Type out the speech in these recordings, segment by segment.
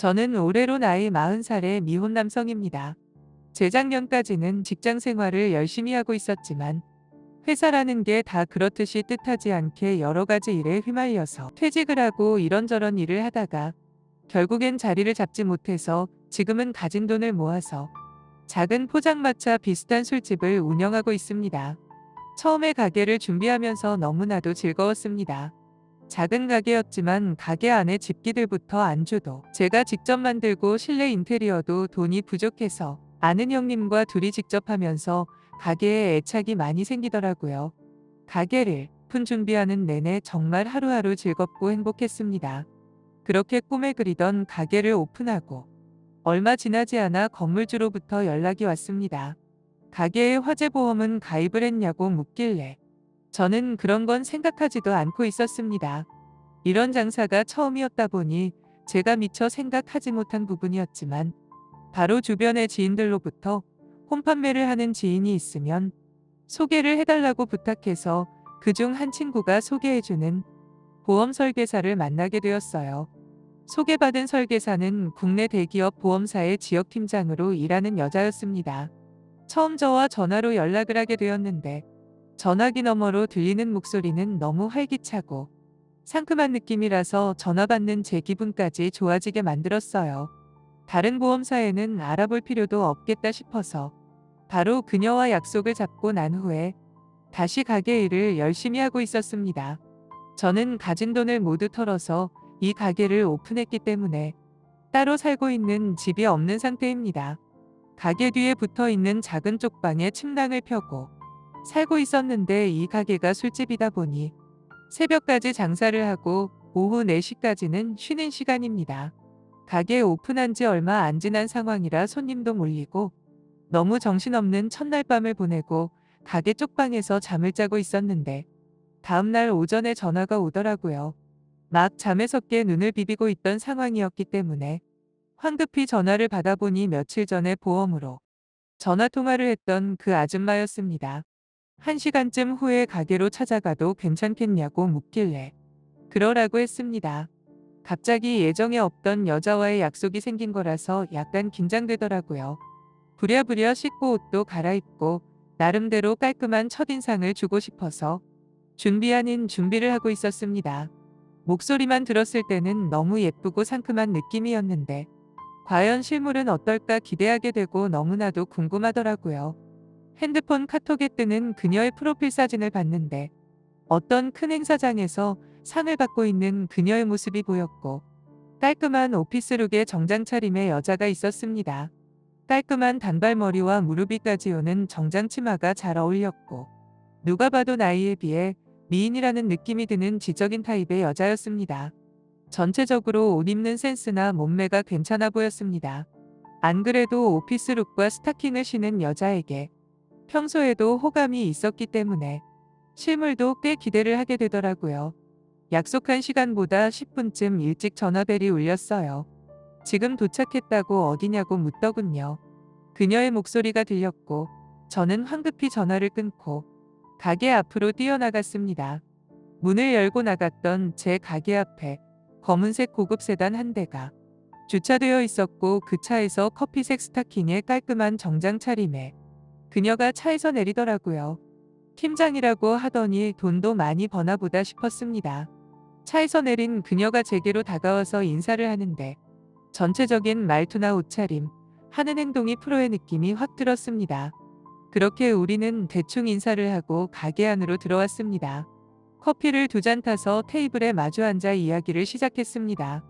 저는 올해로 나이 40살의 미혼 남성입니다. 재작년까지는 직장 생활을 열심히 하고 있었지만 회사라는 게 다 그렇듯이 뜻하지 않게 여러 가지 일에 휘말려서 퇴직을 하고 이런저런 일을 하다가 결국엔 자리를 잡지 못해서 지금은 가진 돈을 모아서 작은 포장마차 비슷한 술집을 운영하고 있습니다. 처음에 가게를 준비하면서 너무나도 즐거웠습니다. 작은 가게였지만 가게 안에 집기들부터 안주도 제가 직접 만들고 실내 인테리어도 돈이 부족해서 아는 형님과 둘이 직접 하면서 가게에 애착이 많이 생기더라고요. 가게를 오픈 준비하는 내내 정말 하루하루 즐겁고 행복했습니다. 그렇게 꿈에 그리던 가게를 오픈하고 얼마 지나지 않아 건물주로부터 연락이 왔습니다. 가게에 화재보험은 가입을 했냐고 묻길래 저는 그런 건 생각하지도 않고 있었습니다. 이런 장사가 처음이었다 보니 제가 미처 생각하지 못한 부분이었지만 바로 주변의 지인들로부터 홈판매를 하는 지인이 있으면 소개를 해달라고 부탁해서 그중 한 친구가 소개해주는 보험 설계사를 만나게 되었어요. 소개받은 설계사는 국내 대기업 보험사의 지역팀장으로 일하는 여자였습니다. 처음 저와 전화로 연락을 하게 되었는데 전화기 너머로 들리는 목소리는 너무 활기차고 상큼한 느낌이라서 전화 받는 제 기분까지 좋아지게 만들었어요. 다른 보험사에는 알아볼 필요도 없겠다 싶어서 바로 그녀와 약속을 잡고 난 후에 다시 가게 일을 열심히 하고 있었습니다. 저는 가진 돈을 모두 털어서 이 가게를 오픈했기 때문에 따로 살고 있는 집이 없는 상태입니다. 가게 뒤에 붙어 있는 작은 쪽방에 침낭을 펴고 살고 있었는데 이 가게가 술집이다 보니 새벽까지 장사를 하고 오후 4시까지는 쉬는 시간입니다. 가게 오픈한 지 얼마 안 지난 상황이라 손님도 몰리고 너무 정신없는 첫날 밤을 보내고 가게 쪽방에서 잠을 자고 있었는데 다음날 오전에 전화가 오더라고요. 막 잠에서 깨 눈을 비비고 있던 상황이었기 때문에 황급히 전화를 받아보니 며칠 전에 보험으로 전화 통화를 했던 그 아줌마였습니다. 1시간쯤 후에 가게로 찾아가도 괜찮겠냐고 묻길래 그러라고 했습니다. 갑자기 예정에 없던 여자와의 약속이 생긴 거라서 약간 긴장되더라고요. 부랴부랴 씻고 옷도 갈아입고 나름대로 깔끔한 첫인상을 주고 싶어서 준비 아닌 준비를 하고 있었습니다. 목소리만 들었을 때는 너무 예쁘고 상큼한 느낌이었는데 과연 실물은 어떨까 기대하게 되고 너무나도 궁금하더라고요. 핸드폰 카톡에 뜨는 그녀의 프로필 사진을 봤는데 어떤 큰 행사장에서 상을 받고 있는 그녀의 모습이 보였고 깔끔한 오피스룩의 정장 차림의 여자가 있었습니다. 깔끔한 단발머리와 무릎 위까지 오는 정장 치마가 잘 어울렸고 누가 봐도 나이에 비해 미인이라는 느낌이 드는 지적인 타입의 여자였습니다. 전체적으로 옷 입는 센스나 몸매가 괜찮아 보였습니다. 안 그래도 오피스룩과 스타킹을 신은 여자에게 평소에도 호감이 있었기 때문에 실물도 꽤 기대를 하게 되더라고요. 약속한 시간보다 10분쯤 일찍 전화벨이 울렸어요. 지금 도착했다고 어디냐고 묻더군요. 그녀의 목소리가 들렸고 저는 황급히 전화를 끊고 가게 앞으로 뛰어나갔습니다. 문을 열고 나갔던 제 가게 앞에 검은색 고급 세단 한 대가 주차되어 있었고 그 차에서 커피색 스타킹에 깔끔한 정장 차림에 그녀가 차에서 내리더라고요. 팀장이라고 하더니 돈도 많이 버나 보다 싶었습니다. 차에서 내린 그녀가 제게로 다가와서 인사를 하는데 전체적인 말투나 옷차림, 하는 행동이 프로의 느낌이 확 들었습니다. 그렇게 우리는 대충 인사를 하고 가게 안으로 들어왔습니다. 커피를 2잔 타서 테이블에 마주 앉아 이야기를 시작했습니다.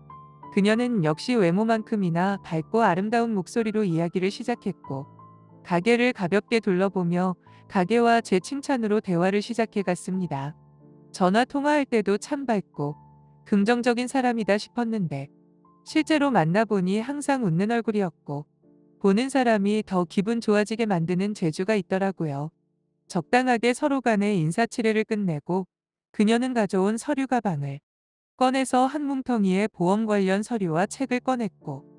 그녀는 역시 외모만큼이나 밝고 아름다운 목소리로 이야기를 시작했고 가게를 가볍게 둘러보며 가게와 제 칭찬으로 대화를 시작해 갔습니다. 전화 통화할 때도 참 밝고 긍정적인 사람이다 싶었는데 실제로 만나보니 항상 웃는 얼굴이었고 보는 사람이 더 기분 좋아지게 만드는 재주가 있더라고요. 적당하게 서로 간의 인사치레를 끝내고 그녀는 가져온 서류 가방을 꺼내서 한 뭉텅이의 보험 관련 서류와 책을 꺼냈고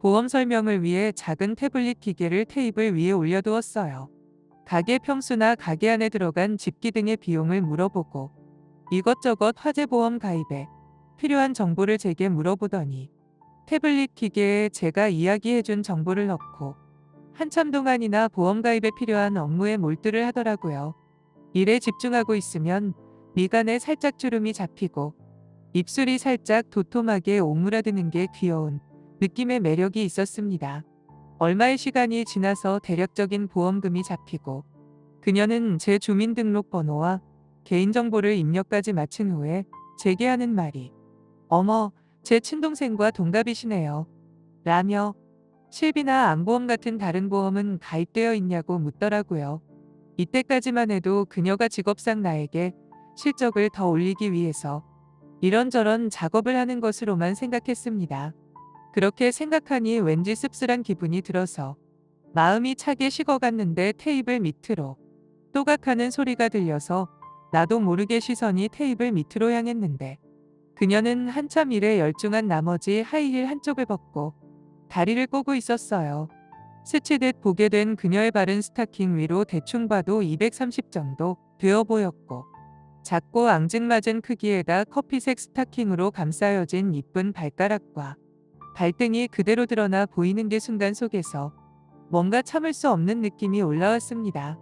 보험 설명을 위해 작은 태블릿 기계를 테이블 위에 올려두었어요. 가게 평수나 가게 안에 들어간 집기 등의 비용을 물어보고 이것저것 화재보험 가입에 필요한 정보를 제게 물어보더니 태블릿 기계에 제가 이야기해준 정보를 넣고 한참 동안이나 보험 가입에 필요한 업무에 몰두를 하더라고요. 일에 집중하고 있으면 미간에 살짝 주름이 잡히고 입술이 살짝 도톰하게 오므라드는 게 귀여운 느낌의 매력이 있었습니다. 얼마의 시간이 지나서 대략적인 보험금이 잡히고 그녀는 제 주민등록번호와 개인정보를 입력까지 마친 후에 제게 하는 말이 "어머, 제 친동생과 동갑이시네요." 라며 실비나 암보험 같은 다른 보험은 가입되어 있냐고 묻더라고요. 이때까지만 해도 그녀가 직업상 나에게 실적을 더 올리기 위해서 이런저런 작업을 하는 것으로만 생각했습니다. 그렇게 생각하니 왠지 씁쓸한 기분이 들어서 마음이 차게 식어갔는데 테이블 밑으로 또각하는 소리가 들려서 나도 모르게 시선이 테이블 밑으로 향했는데 그녀는 한참 일에 열중한 나머지 하이힐 한쪽을 벗고 다리를 꼬고 있었어요. 스치듯 보게 된 그녀의 발은 스타킹 위로 대충 봐도 230 정도 되어 보였고 작고 앙증맞은 크기에다 커피색 스타킹으로 감싸여진 이쁜 발가락과 발등이 그대로 드러나 보이는 게 순간 속에서 뭔가 참을 수 없는 느낌이 올라왔습니다.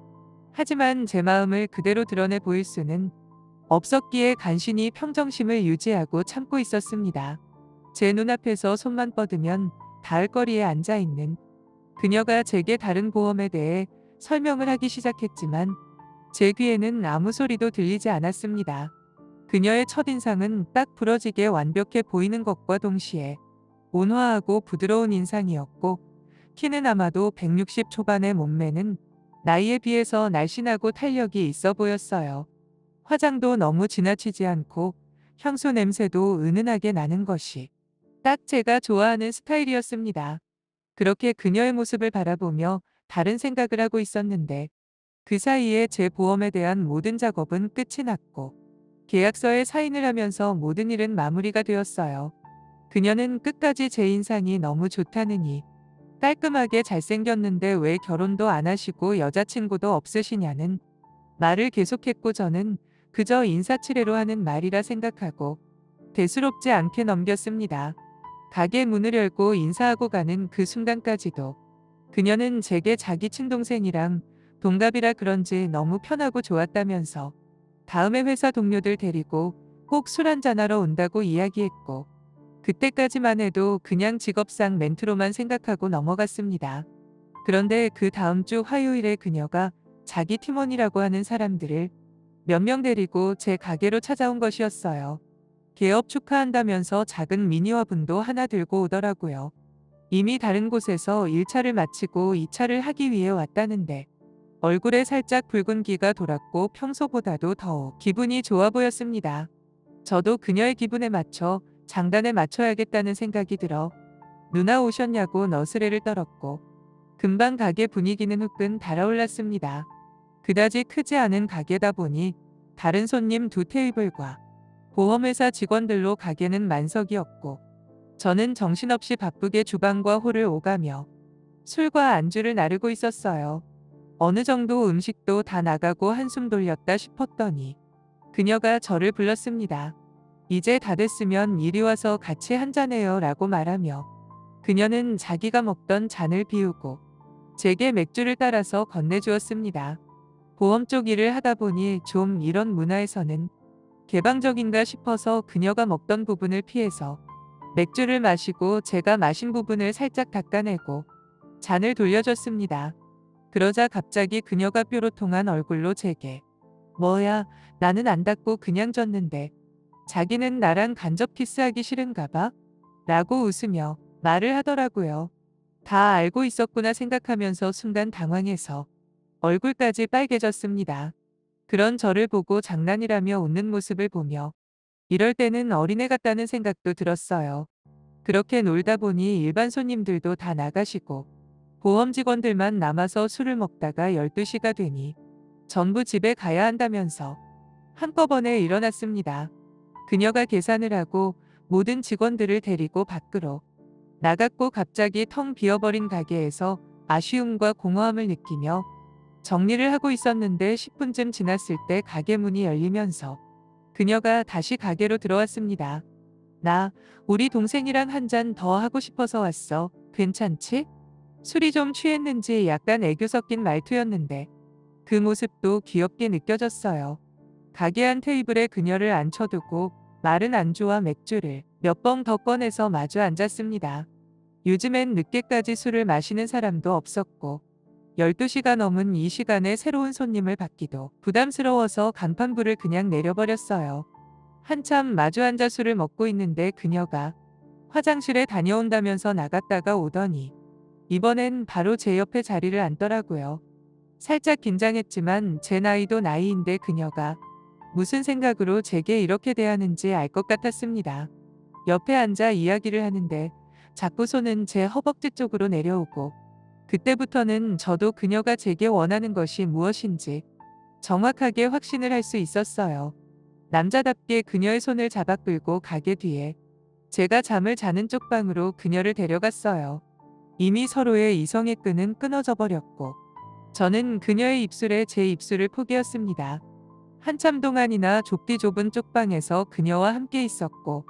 하지만 제 마음을 그대로 드러내 보일 수는 없었기에 간신히 평정심을 유지하고 참고 있었습니다. 제 눈앞에서 손만 뻗으면 닿을 거리에 앉아있는 그녀가 제게 다른 보험에 대해 설명을 하기 시작했지만 제 귀에는 아무 소리도 들리지 않았습니다. 그녀의 첫인상은 딱 부러지게 완벽해 보이는 것과 동시에 온화하고 부드러운 인상이었고 키는 아마도 160 초반의 몸매는 나이에 비해서 날씬하고 탄력이 있어 보였어요. 화장도 너무 지나치지 않고 향수 냄새도 은은하게 나는 것이 딱 제가 좋아하는 스타일이었습니다. 그렇게 그녀의 모습을 바라보며 다른 생각을 하고 있었는데 그 사이에 제 보험에 대한 모든 작업은 끝이 났고 계약서에 사인을 하면서 모든 일은 마무리가 되었어요. 그녀는 끝까지 제 인상이 너무 좋다느니 깔끔하게 잘생겼는데 왜 결혼도 안 하시고 여자친구도 없으시냐는 말을 계속했고 저는 그저 인사치레로 하는 말이라 생각하고 대수롭지 않게 넘겼습니다. 가게 문을 열고 인사하고 가는 그 순간까지도 그녀는 제게 자기 친동생이랑 동갑이라 그런지 너무 편하고 좋았다면서 다음에 회사 동료들 데리고 꼭 술 한잔하러 온다고 이야기했고 그때까지만 해도 그냥 직업상 멘트로만 생각하고 넘어갔습니다. 그런데 그 다음 주 화요일에 그녀가 자기 팀원이라고 하는 사람들을 몇 명 데리고 제 가게로 찾아온 것이었어요. 개업 축하한다면서 작은 미니 화분도 하나 들고 오더라고요. 이미 다른 곳에서 1차를 마치고 2차를 하기 위해 왔다는데 얼굴에 살짝 붉은기가 돌았고 평소보다도 더욱 기분이 좋아 보였습니다. 저도 그녀의 기분에 맞춰 장단에 맞춰야겠다는 생각이 들어 누나 오셨냐고 너스레를 떨었고 금방 가게 분위기는 후끈 달아올랐습니다. 그다지 크지 않은 가게다 보니 다른 손님 2테이블과 보험회사 직원들로 가게는 만석이었고 저는 정신없이 바쁘게 주방과 홀을 오가며 술과 안주를 나르고 있었어요. 어느 정도 음식도 다 나가고 한숨 돌렸다 싶었더니 그녀가 저를 불렀습니다. "이제 다 됐으면 이리 와서 같이 한잔해요 라고 말하며 그녀는 자기가 먹던 잔을 비우고 제게 맥주를 따라서 건네주었습니다. 보험 쪽 일을 하다 보니 좀 이런 문화에서는 개방적인가 싶어서 그녀가 먹던 부분을 피해서 맥주를 마시고 제가 마신 부분을 살짝 닦아내고 잔을 돌려줬습니다. 그러자 갑자기 그녀가 뾰로통한 얼굴로 제게 "뭐야, 나는 안 닦고 그냥 줬는데 자기는 나랑 간접 키스하기 싫은가 봐?" 라고 웃으며 말을 하더라고요. 다 알고 있었구나 생각하면서 순간 당황해서 얼굴까지 빨개졌습니다. 그런 저를 보고 장난이라며 웃는 모습을 보며 이럴 때는 어린애 같다는 생각도 들었어요. 그렇게 놀다 보니 일반 손님들도 다 나가시고 보험 직원들만 남아서 술을 먹다가 12시가 되니 전부 집에 가야 한다면서 한꺼번에 일어났습니다. 그녀가 계산을 하고 모든 직원들을 데리고 밖으로 나갔고 갑자기 텅 비어버린 가게에서 아쉬움과 공허함을 느끼며 정리를 하고 있었는데 10분쯤 지났을 때 가게 문이 열리면서 그녀가 다시 가게로 들어왔습니다. 나 우리 동생이랑 한 잔 더 하고 싶어서 왔어. 괜찮지? 술이 좀 취했는지 약간 애교 섞인 말투였는데 그 모습도 귀엽게 느껴졌어요. 가게 안 테이블에 그녀를 앉혀두고 마른 안주와 맥주를 몇 번 더 꺼내서 마주 앉았습니다. 요즘엔 늦게까지 술을 마시는 사람도 없었고 12시가 넘은 이 시간에 새로운 손님을 받기도 부담스러워서 간판불을 그냥 내려버렸어요. 한참 마주 앉아 술을 먹고 있는데 그녀가 화장실에 다녀온다면서 나갔다가 오더니 이번엔 바로 제 옆에 자리를 앉더라고요. 살짝 긴장했지만 제 나이도 나이인데 그녀가 무슨 생각으로 제게 이렇게 대하는지 알 것 같았습니다. 옆에 앉아 이야기를 하는데 자꾸 손은 제 허벅지 쪽으로 내려오고 그때부터는 저도 그녀가 제게 원하는 것이 무엇인지 정확하게 확신을 할 수 있었어요. 남자답게 그녀의 손을 잡아 끌고 가게 뒤에 제가 잠을 자는 쪽 방으로 그녀를 데려갔어요. 이미 서로의 이성의 끈은 끊어져 버렸고 저는 그녀의 입술에 제 입술을 포개었습니다. 한참 동안이나 좁디 좁은 쪽방에서 그녀와 함께 있었고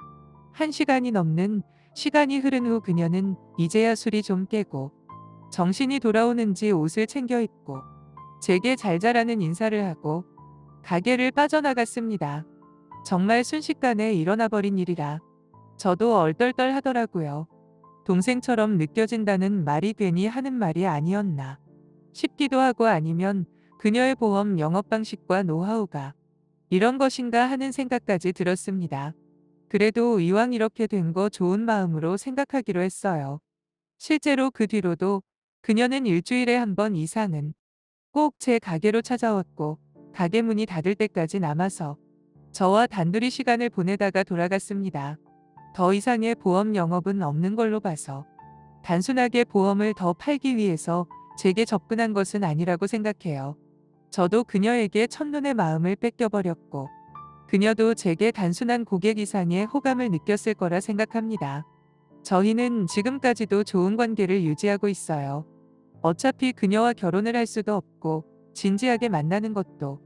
1시간이 넘는 시간이 흐른 후 그녀는 이제야 술이 좀 깨고 정신이 돌아오는지 옷을 챙겨 입고 제게 잘 자라는 인사를 하고 가게를 빠져나갔습니다. 정말 순식간에 일어나 버린 일이라 저도 얼떨떨 하더라고요. 동생처럼 느껴진다는 말이 괜히 하는 말이 아니었나 싶기도 하고 아니면 그녀의 보험 영업 방식과 노하우가 이런 것인가 하는 생각까지 들었습니다. 그래도 이왕 이렇게 된 거 좋은 마음으로 생각하기로 했어요. 실제로 그 뒤로도 그녀는 일주일에 한 번 이상은 꼭 제 가게로 찾아왔고 가게 문이 닫을 때까지 남아서 저와 단둘이 시간을 보내다가 돌아갔습니다. 더 이상의 보험 영업은 없는 걸로 봐서 단순하게 보험을 더 팔기 위해서 제게 접근한 것은 아니라고 생각해요. 저도 그녀에게 첫눈에 마음을 뺏겨버렸고 그녀도 제게 단순한 고객 이상의 호감을 느꼈을 거라 생각합니다. 저희는 지금까지도 좋은 관계를 유지하고 있어요. 어차피 그녀와 결혼을 할 수도 없고 진지하게 만나는 것도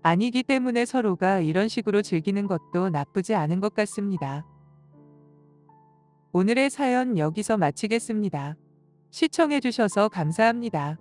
아니기 때문에 서로가 이런 식으로 즐기는 것도 나쁘지 않은 것 같습니다. 오늘의 사연 여기서 마치겠습니다. 시청해주셔서 감사합니다.